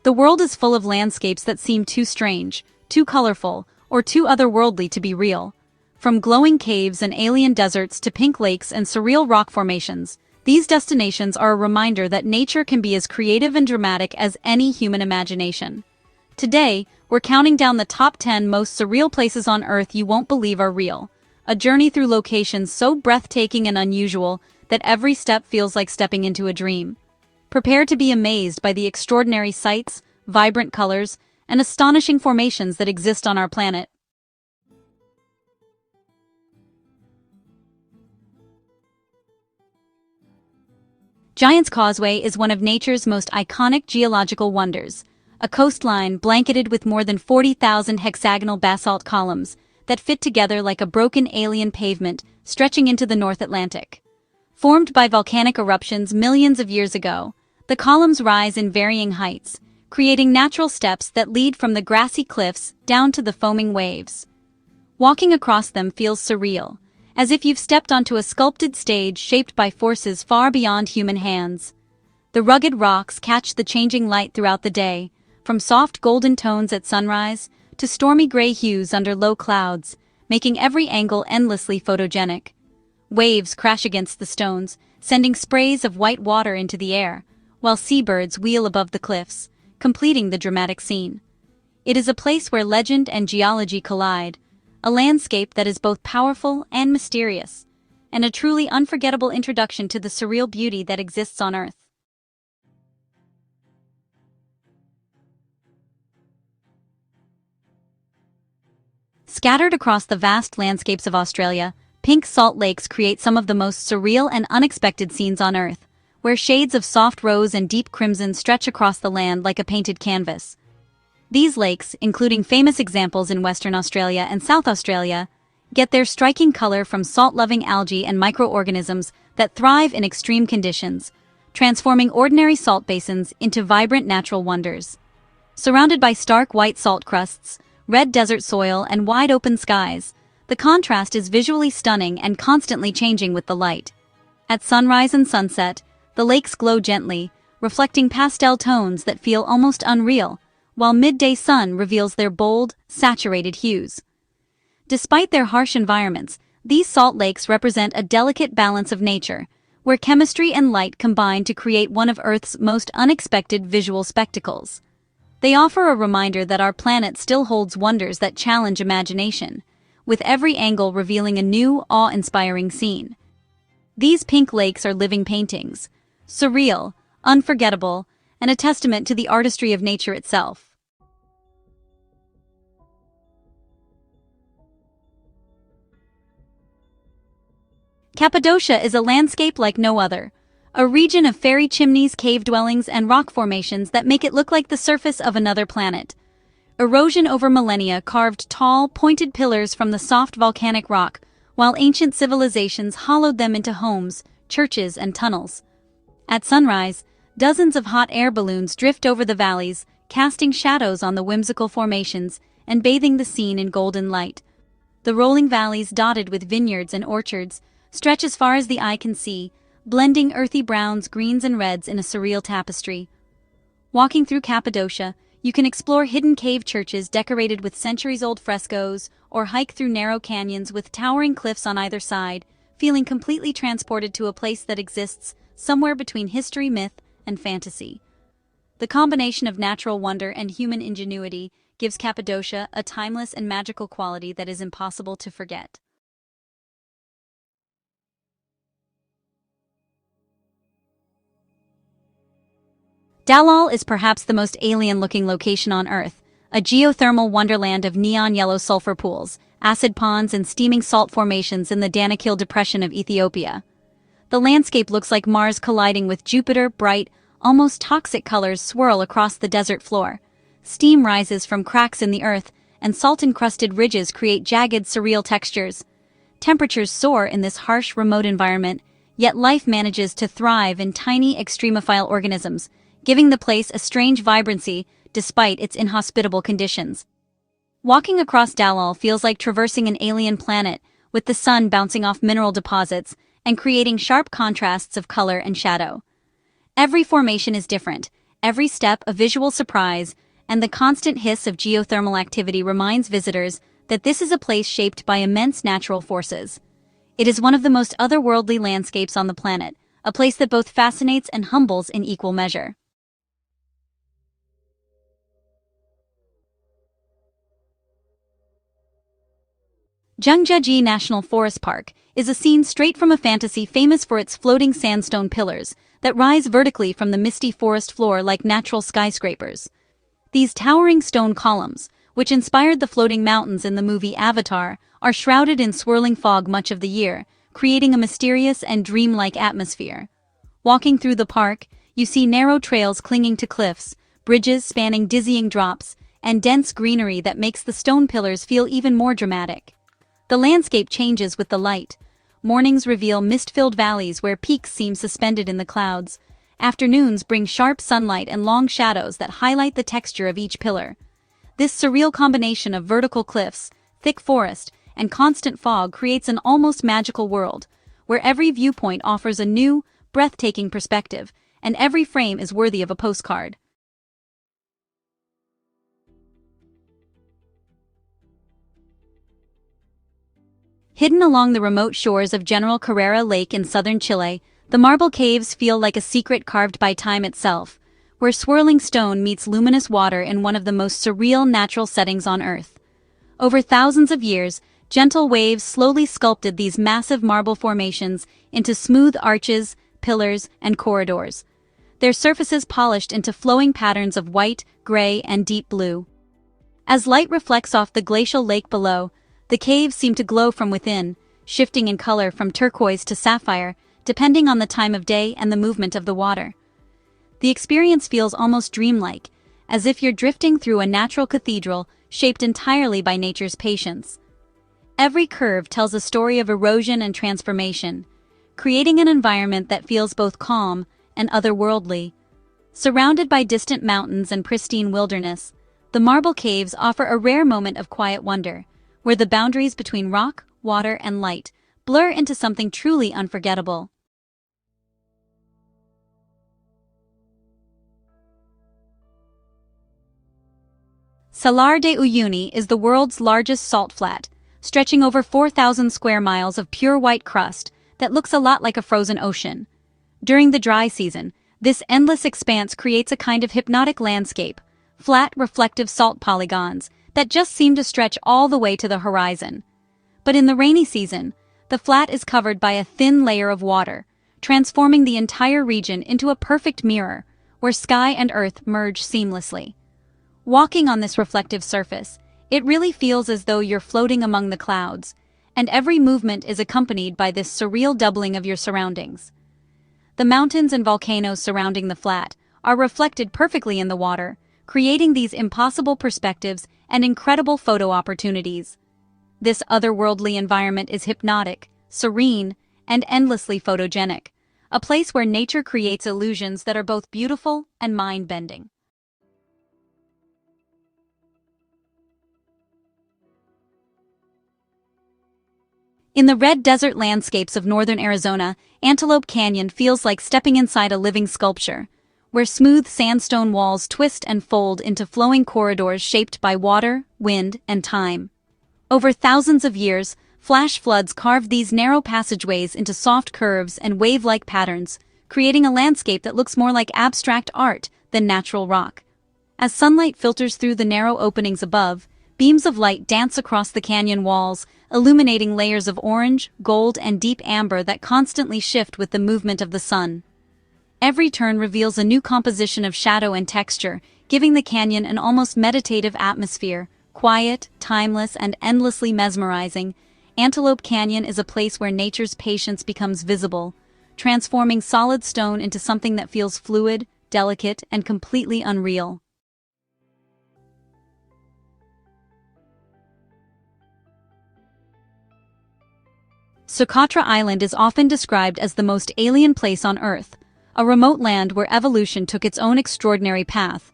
The world is full of landscapes that seem too strange, too colorful, or too otherworldly to be real. From glowing caves and alien deserts to pink lakes and surreal rock formations, these destinations are a reminder that nature can be as creative and dramatic as any human imagination. Today, we're counting down the top 10 most surreal places on Earth you won't believe are real. A journey through locations so breathtaking and unusual that every step feels like stepping into a dream. Prepare to be amazed by the extraordinary sights, vibrant colors, and astonishing formations that exist on our planet. Giant's Causeway is one of nature's most iconic geological wonders, a coastline blanketed with more than 40,000 hexagonal basalt columns that fit together like a broken alien pavement stretching into the North Atlantic. Formed by volcanic eruptions millions of years ago, the columns rise in varying heights, creating natural steps that lead from the grassy cliffs down to the foaming waves. Walking across them feels surreal, as if you've stepped onto a sculpted stage shaped by forces far beyond human hands. The rugged rocks catch the changing light throughout the day, from soft golden tones at sunrise to stormy gray hues under low clouds, making every angle endlessly photogenic. Waves crash against the stones, sending sprays of white water into the air, while seabirds wheel above the cliffs, completing the dramatic scene. It is a place where legend and geology collide, a landscape that is both powerful and mysterious, and a truly unforgettable introduction to the surreal beauty that exists on Earth. Scattered across the vast landscapes of Australia, pink salt lakes create some of the most surreal and unexpected scenes on Earth, where shades of soft rose and deep crimson stretch across the land like a painted canvas. These lakes, including famous examples in Western Australia and South Australia, get their striking color from salt-loving algae and microorganisms that thrive in extreme conditions, transforming ordinary salt basins into vibrant natural wonders. Surrounded by stark white salt crusts, red desert soil, and wide-open skies, the contrast is visually stunning and constantly changing with the light. At sunrise and sunset, the lakes glow gently, reflecting pastel tones that feel almost unreal, while midday sun reveals their bold, saturated hues. Despite their harsh environments, these salt lakes represent a delicate balance of nature, where chemistry and light combine to create one of Earth's most unexpected visual spectacles. They offer a reminder that our planet still holds wonders that challenge imagination, with every angle revealing a new, awe-inspiring scene. These pink lakes are living paintings, surreal, unforgettable, and a testament to the artistry of nature itself. Cappadocia is a landscape like no other, a region of fairy chimneys, cave dwellings, and rock formations that make it look like the surface of another planet. Erosion over millennia carved tall, pointed pillars from the soft volcanic rock, while ancient civilizations hollowed them into homes, churches, and tunnels. At sunrise, dozens of hot air balloons drift over the valleys, casting shadows on the whimsical formations and bathing the scene in golden light. The rolling valleys, dotted with vineyards and orchards, stretch as far as the eye can see, blending earthy browns, greens, and reds in a surreal tapestry. Walking through Cappadocia, you can explore hidden cave churches decorated with centuries-old frescoes, or hike through narrow canyons with towering cliffs on either side, feeling completely transported to a place that exists somewhere between history, myth, and fantasy. The combination of natural wonder and human ingenuity gives Cappadocia a timeless and magical quality that is impossible to forget. Dallol is perhaps the most alien-looking location on Earth, a geothermal wonderland of neon yellow sulfur pools, acid ponds, and steaming salt formations in the Danakil Depression of Ethiopia. The landscape looks like Mars colliding with Jupiter. Bright, almost toxic colors swirl across the desert floor. Steam rises from cracks in the earth, and salt-encrusted ridges create jagged, surreal textures. Temperatures soar in this harsh, remote environment, yet life manages to thrive in tiny, extremophile organisms, giving the place a strange vibrancy despite its inhospitable conditions. Walking across Dallol feels like traversing an alien planet, with the sun bouncing off mineral deposits and creating sharp contrasts of color and shadow. Every formation is different, every step a visual surprise, and the constant hiss of geothermal activity reminds visitors that this is a place shaped by immense natural forces. It is one of the most otherworldly landscapes on the planet, a place that both fascinates and humbles in equal measure. Zhangjiajie National Forest Park is a scene straight from a fantasy famous for its floating sandstone pillars that rise vertically from the misty forest floor like natural skyscrapers. These towering stone columns, which inspired the floating mountains in the movie Avatar, are shrouded in swirling fog much of the year, creating a mysterious and dreamlike atmosphere. Walking through the park, you see narrow trails clinging to cliffs, bridges spanning dizzying drops, and dense greenery that makes the stone pillars feel even more dramatic. The landscape changes with the light. Mornings reveal mist-filled valleys where peaks seem suspended in the clouds. Afternoons bring sharp sunlight and long shadows that highlight the texture of each pillar. This surreal combination of vertical cliffs, thick forest, and constant fog creates an almost magical world, where every viewpoint offers a new, breathtaking perspective, and every frame is worthy of a postcard. Hidden along the remote shores of General Carrera Lake in southern Chile, the marble caves feel like a secret carved by time itself, where swirling stone meets luminous water in one of the most surreal natural settings on Earth. Over thousands of years, gentle waves slowly sculpted these massive marble formations into smooth arches, pillars, and corridors, their surfaces polished into flowing patterns of white, gray, and deep blue. As light reflects off the glacial lake below, the caves seem to glow from within, shifting in color from turquoise to sapphire, depending on the time of day and the movement of the water. The experience feels almost dreamlike, as if you're drifting through a natural cathedral shaped entirely by nature's patience. Every curve tells a story of erosion and transformation, creating an environment that feels both calm and otherworldly. Surrounded by distant mountains and pristine wilderness, the marble caves offer a rare moment of quiet wonder, where the boundaries between rock, water, and light blur into something truly unforgettable. Salar de Uyuni is the world's largest salt flat, stretching over 4,000 square miles of pure white crust that looks a lot like a frozen ocean. During the dry season, this endless expanse creates a kind of hypnotic landscape, flat, reflective salt polygons that just seem to stretch all the way to the horizon. But in the rainy season, the flat is covered by a thin layer of water, transforming the entire region into a perfect mirror, where sky and earth merge seamlessly. Walking on this reflective surface, it really feels as though you're floating among the clouds, and every movement is accompanied by this surreal doubling of your surroundings. The mountains and volcanoes surrounding the flat are reflected perfectly in the water, creating these impossible perspectives and incredible photo opportunities. This otherworldly environment is hypnotic, serene, and endlessly photogenic, a place where nature creates illusions that are both beautiful and mind-bending. In the red desert landscapes of northern Arizona, Antelope Canyon feels like stepping inside a living sculpture, where smooth sandstone walls twist and fold into flowing corridors shaped by water, wind, and time. Over thousands of years, flash floods carved these narrow passageways into soft curves and wave-like patterns, creating a landscape that looks more like abstract art than natural rock. As sunlight filters through the narrow openings above, beams of light dance across the canyon walls, illuminating layers of orange, gold, and deep amber that constantly shift with the movement of the sun. Every turn reveals a new composition of shadow and texture, giving the canyon an almost meditative atmosphere, quiet, timeless, and endlessly mesmerizing. Antelope Canyon is a place where nature's patience becomes visible, transforming solid stone into something that feels fluid, delicate, and completely unreal. Socotra Island is often described as the most alien place on Earth, a remote land where evolution took its own extraordinary path.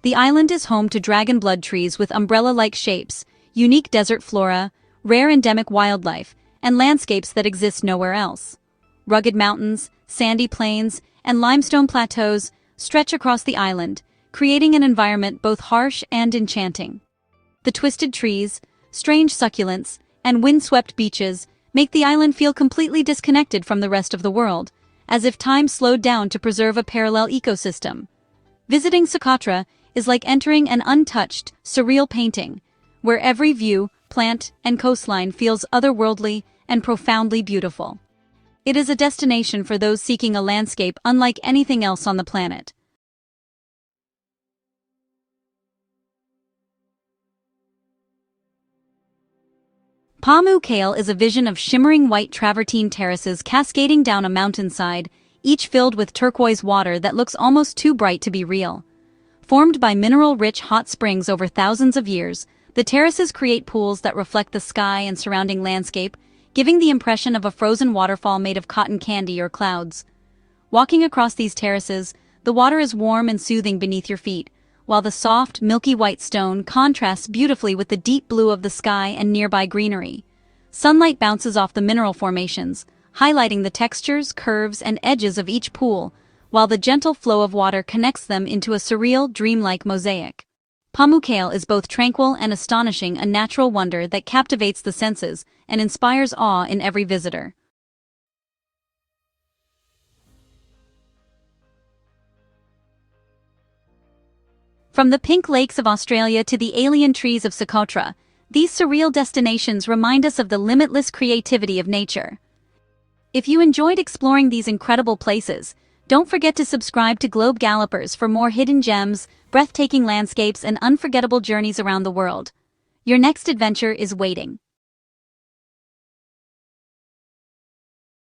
The island is home to dragon blood trees with umbrella-like shapes, unique desert flora, rare endemic wildlife, and landscapes that exist nowhere else. Rugged mountains, sandy plains, and limestone plateaus stretch across the island, creating an environment both harsh and enchanting. The twisted trees, strange succulents, and windswept beaches make the island feel completely disconnected from the rest of the world, as if time slowed down to preserve a parallel ecosystem. Visiting Socotra is like entering an untouched, surreal painting, where every view, plant, and coastline feels otherworldly and profoundly beautiful. It is a destination for those seeking a landscape unlike anything else on the planet. Pamukkale is a vision of shimmering white travertine terraces cascading down a mountainside, each filled with turquoise water that looks almost too bright to be real. Formed by mineral-rich hot springs over thousands of years, the terraces create pools that reflect the sky and surrounding landscape, giving the impression of a frozen waterfall made of cotton candy or clouds. Walking across these terraces, the water is warm and soothing beneath your feet, while the soft, milky white stone contrasts beautifully with the deep blue of the sky and nearby greenery. Sunlight bounces off the mineral formations, highlighting the textures, curves, and edges of each pool, while the gentle flow of water connects them into a surreal, dreamlike mosaic. Pamukkale is both tranquil and astonishing, a natural wonder that captivates the senses and inspires awe in every visitor. From the pink lakes of Australia to the alien trees of Socotra, these surreal destinations remind us of the limitless creativity of nature. If you enjoyed exploring these incredible places, don't forget to subscribe to Globe Gallopers for more hidden gems, breathtaking landscapes, and unforgettable journeys around the world. Your next adventure is waiting.